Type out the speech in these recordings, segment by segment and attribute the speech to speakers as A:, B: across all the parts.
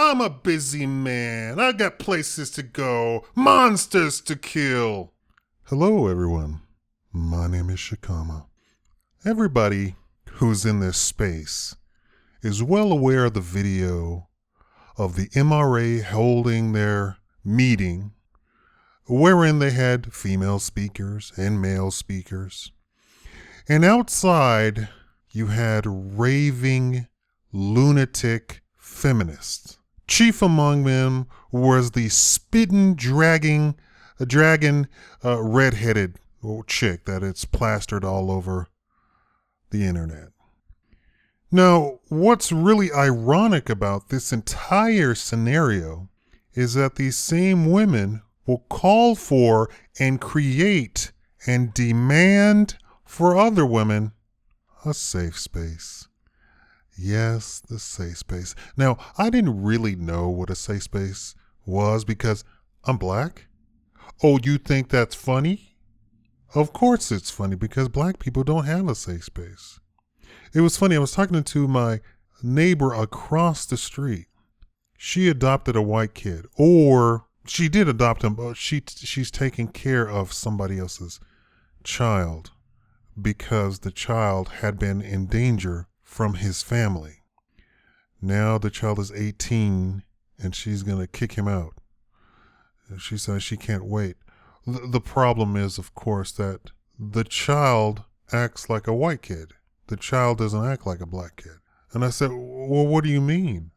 A: I'm a busy man. I got places to go, monsters to kill. Hello, everyone. My name is Shakaama. Everybody who's in this space is well aware of the video of the MRA holding their meeting wherein they had female speakers and male speakers. And outside, you had raving, lunatic feminists. Chief among them was the spitting, dragon, redheaded chick that it's plastered all over the internet. Now, what's really ironic about this entire scenario is that these same women will call for and create and demand for other women a safe space. Yes, the safe space. Now, I didn't really know what a safe space was because I'm black. Oh, you think that's funny? Of course it's funny because black people don't have a safe space. It was funny. I was talking to my neighbor across the street. She adopted a white kid, or she did adopt him, but she's taking care of somebody else's child because the child had been in danger from his family. Now the child is 18 and she's going to kick him out. She says she can't wait. The problem is, of course, that the child acts like a white kid. The child doesn't act like a black kid. And I said, well, what do you mean?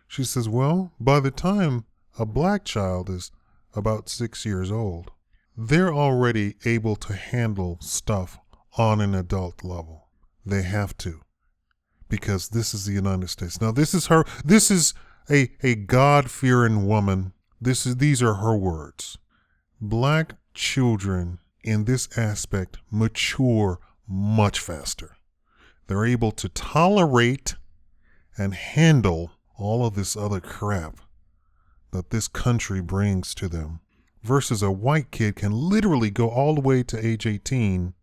A: She says, well, by the time a black child is about 6 years old, they're already able to handle stuff on an adult level. They have to. Because this is the United States. Now, this is a God-fearing woman. These are her words. Black children in this aspect mature much faster. They're able to tolerate and handle all of this other crap that this country brings to them versus a white kid can literally go all the way to age 18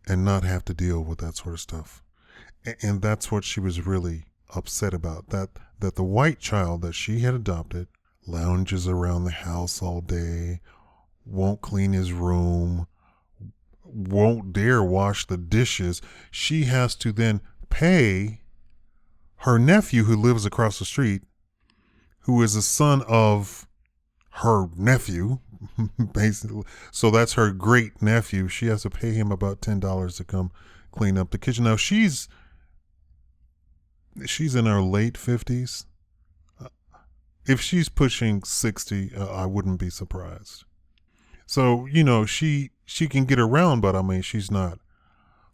A: and not have to deal with that sort of stuff. And that's what she was really upset about, that the white child that she had adopted lounges around the house all day, won't clean his room, won't dare wash the dishes. She has to then pay her nephew who lives across the street, who is the son of her nephew, basically. So that's her great nephew. She has to pay him about $10 to come clean up the kitchen. Now she's in her late 50s. If she's pushing 60, I wouldn't be surprised. So, she can get around, but I mean, she's not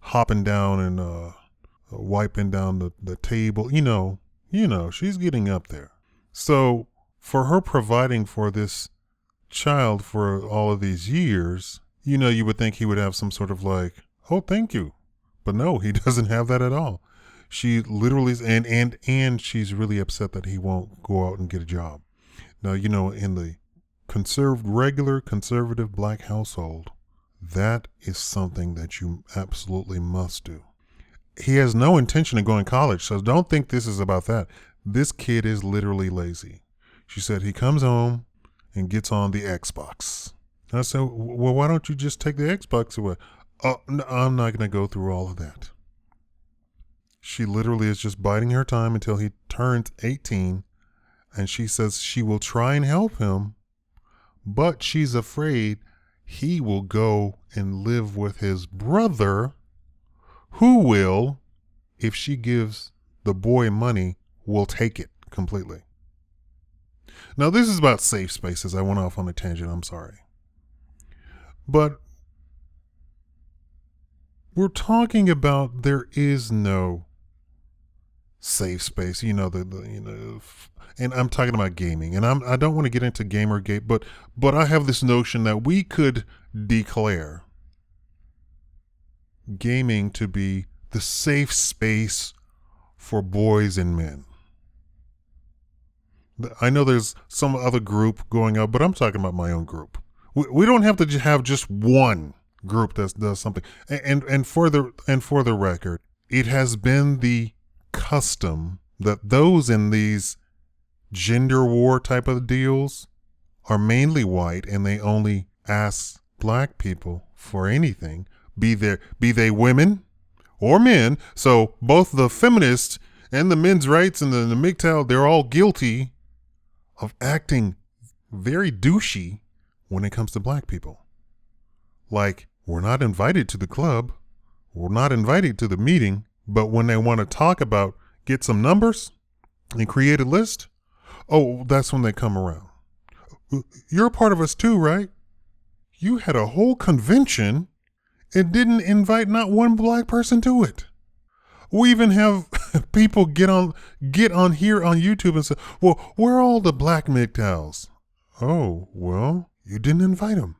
A: hopping down and wiping down the table. She's getting up there. So for her providing for this child for all of these years, you would think he would have some sort of like, oh, thank you. But no, he doesn't have that at all. She literally is, and she's really upset that he won't go out and get a job. Now, in the regular conservative black household, that is something that you absolutely must do. He has no intention of going to college, so don't think this is about that. This kid is literally lazy. She said he comes home and gets on the Xbox. And I said, well, why don't you just take the Xbox away? Oh, no, I'm not going to go through all of that. She literally is just biding her time until he turns 18, and she says she will try and help him, but she's afraid he will go and live with his brother, who will, if she gives the boy money, will take it completely. Now, this is about safe spaces. I went off on a tangent. I'm sorry. But we're talking about there is no safe space, and I'm talking about gaming, and I don't want to get into Gamergate, but I have this notion that we could declare gaming to be the safe space for boys and men. I know there's some other group going out, but I'm talking about my own group. We don't have to have just one group that does something. And for the record, it has been the custom that those in these gender war type of deals are mainly white, and they only ask black people for anything, be they women or men. So both the feminists and the men's rights and the MGTOW, they're all guilty of acting very douchey when it comes to black people. Like, we're not invited to the club, we're not invited to the meeting, but when they want to talk about, get some numbers and create a list, oh, that's when they come around. You're a part of us too, right? You had a whole convention and didn't invite not one black person to it. We even have people get on here on YouTube and say, well, where are all the black MGTOWs? Oh, well, you didn't invite them.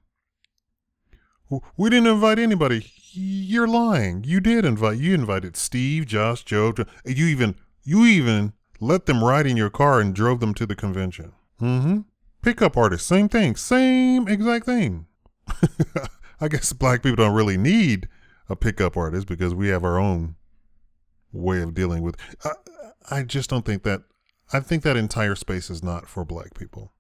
A: We didn't invite anybody. You're lying. You did invite. You invited Steve, Josh, Joe. You even let them ride in your car and drove them to the convention. Mm-hmm. Pickup artists, same thing. Same exact thing. I guess black people don't really need a pickup artist because we have our own way of dealing with. I just don't think that. I think that entire space is not for black people.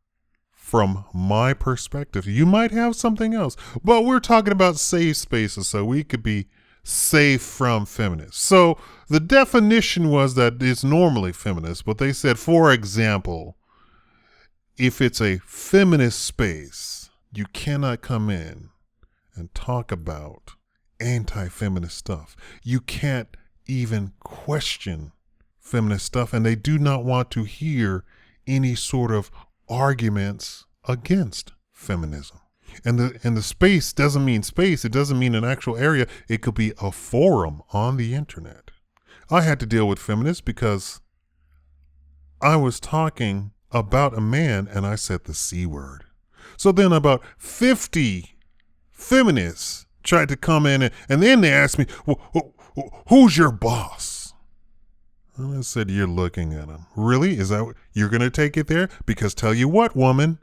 A: From my perspective, you might have something else, but we're talking about safe spaces, so we could be safe from feminists. So the definition was that it's normally feminist, but they said, for example, if it's a feminist space, you cannot come in and talk about anti-feminist stuff. You can't even question feminist stuff, and they do not want to hear any sort of arguments against feminism. And the space doesn't mean space. It doesn't mean an actual area. It could be a forum on the internet. I had to deal with feminists because I was talking about a man and I said the C word. So then about 50 feminists tried to come in and then they asked me, well, who's your boss? And I said, you're looking at him. Really? Is that what you're going to take it there? Because tell you what, woman,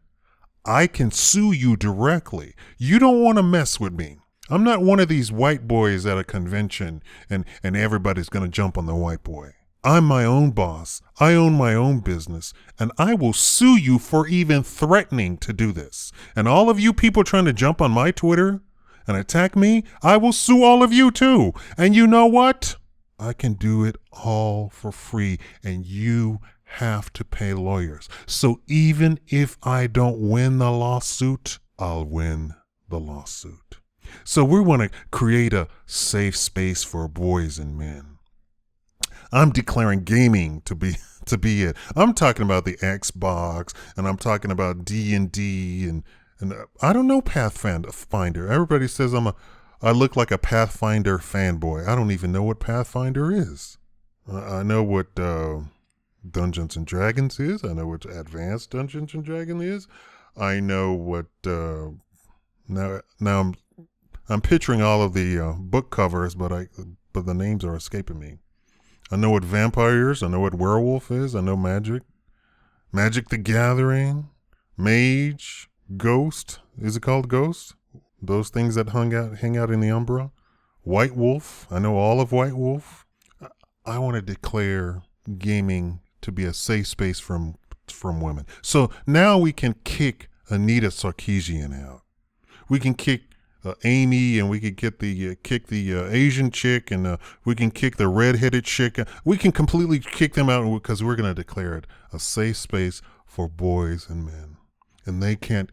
A: I can sue you directly. You don't want to mess with me. I'm not one of these white boys at a convention and everybody's going to jump on the white boy. I'm my own boss. I own my own business, and I will sue you for even threatening to do this. And all of you people trying to jump on my Twitter and attack me, I will sue all of you too. And you know what? I can do it all for free, and you have to pay lawyers. So even if I don't win the lawsuit, I'll win the lawsuit. So we want to create a safe space for boys and men. I'm declaring gaming to be it. I'm talking about the Xbox, and I'm talking about D&D, and I don't know Pathfinder. Everybody says I look like a Pathfinder fanboy. I don't even know what Pathfinder is. I know what Dungeons and Dragons is. I know what Advanced Dungeons and Dragons is. I know what now I'm picturing all of the book covers, but the names are escaping me. I know what vampires. I know what werewolf is. I know magic the Gathering, mage, ghost. Is it called ghost? Those things that hang out in the Umbra. White Wolf. I know all of White Wolf. I want to declare gaming to be a safe space from women. So now we can kick Anita Sarkeesian out. We can kick Amy, and we can get kick the Asian chick, and we can kick the redheaded chick. We can completely kick them out because we're going to declare it a safe space for boys and men, and they can't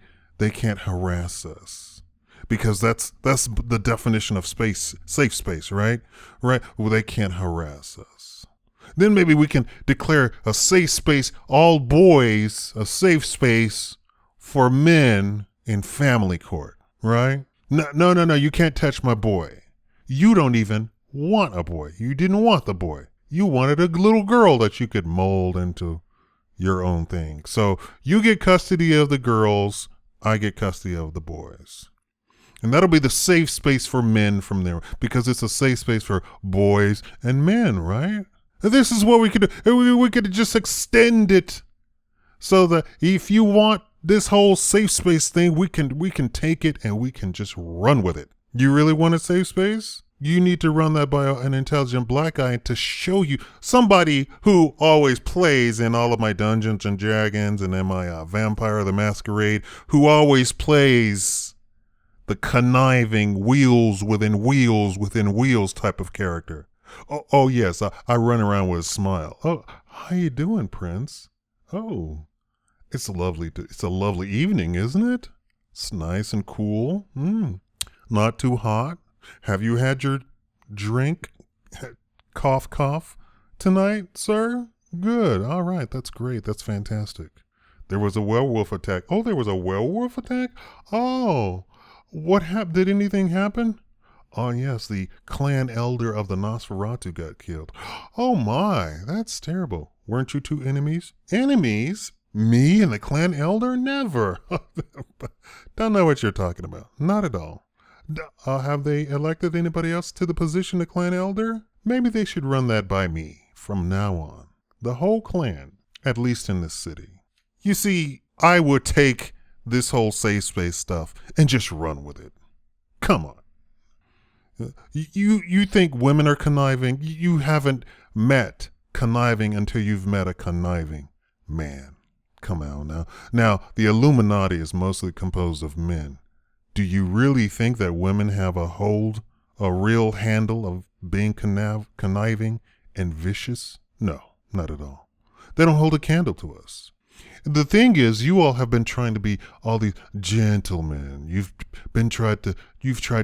A: harass us. Because that's the definition of safe space, right? Right? Well, they can't harass us. Then maybe we can declare a safe space, all boys, a safe space for men in family court, right? No, you can't touch my boy. You don't even want a boy. You didn't want the boy. You wanted a little girl that you could mold into your own thing. So you get custody of the girls, I get custody of the boys. And that'll be the safe space for men from there, because it's a safe space for boys and men, right? This is what we could do. We could just extend it so that if you want this whole safe space thing, we can take it and we can just run with it. You really want a safe space? You need to run that by an intelligent black guy to show you somebody who always plays in all of my Dungeons and Dragons and in my Vampire the Masquerade, who always plays the conniving wheels within wheels within wheels type of character. Oh yes, I run around with a smile. Oh, how you doing, Prince? Oh, it's a lovely evening, isn't it? It's nice and cool. Not too hot. Have you had your drink? Cough, cough tonight, sir? Good. All right. That's great. That's fantastic. There was a werewolf attack. Oh, there was a werewolf attack? Oh, what happened? Did anything happen? Oh, yes. The clan elder of the Nosferatu got killed. Oh, my. That's terrible. Weren't you two enemies? Enemies? Me and the clan elder? Never. Don't know what you're talking about. Not at all. Have they elected anybody else to the position of clan elder? Maybe they should run that by me from now on. The whole clan, at least in this city. You see, I would take this whole safe space stuff and just run with it. Come on. You think women are conniving? You haven't met conniving until you've met a conniving man. Come on now. Now, the Illuminati is mostly composed of men. Do you really think that women have a real handle of being conniving and vicious? No, not at all. They don't hold a candle to us. The thing is, you all have been trying to be all these gentlemen. You've tried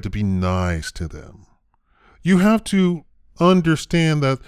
A: to be nice to them. You have to understand that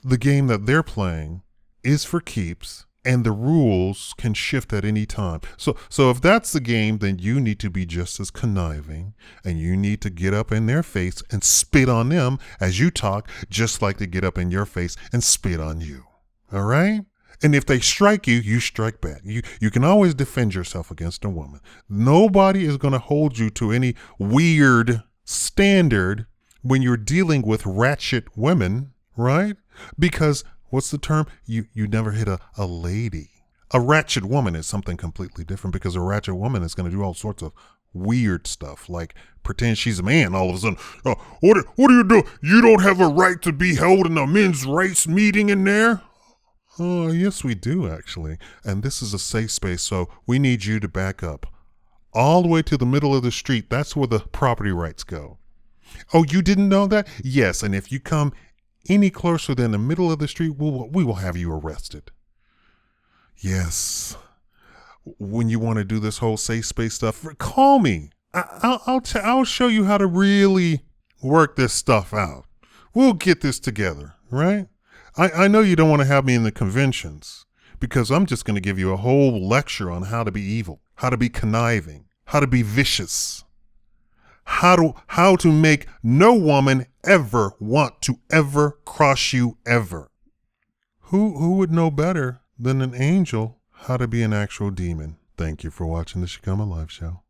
A: the game that they're playing is for keeps, and the rules can shift at any time. So if that's the game, then you need to be just as conniving, and you need to get up in their face and spit on them as you talk, just like they get up in your face and spit on you. All right? And if they strike you, you strike back. You can always defend yourself against a woman. Nobody is going to hold you to any weird standard when you're dealing with ratchet women, right? Because what's the term? You never hit a lady. A ratchet woman is something completely different, because a ratchet woman is going to do all sorts of weird stuff, like pretend she's a man all of a sudden. What do you do? You don't have a right to be held in a men's rights meeting in there? Oh, yes, we do, actually. And this is a safe space, so we need you to back up. All the way to the middle of the street, that's where the property rights go. Oh, you didn't know that? Yes, and if you come any closer than the middle of the street, we will have you arrested. Yes. When you want to do this whole safe space stuff, call me. I'll show you how to really work this stuff out. We'll get this together, right? I know you don't want to have me in the conventions, because I'm just going to give you a whole lecture on how to be evil, how to be conniving, how to be vicious, how to make no woman ever want to ever cross you ever. Who would know better than an angel how to be an actual demon? Thank you for watching the Shakaama Live Show.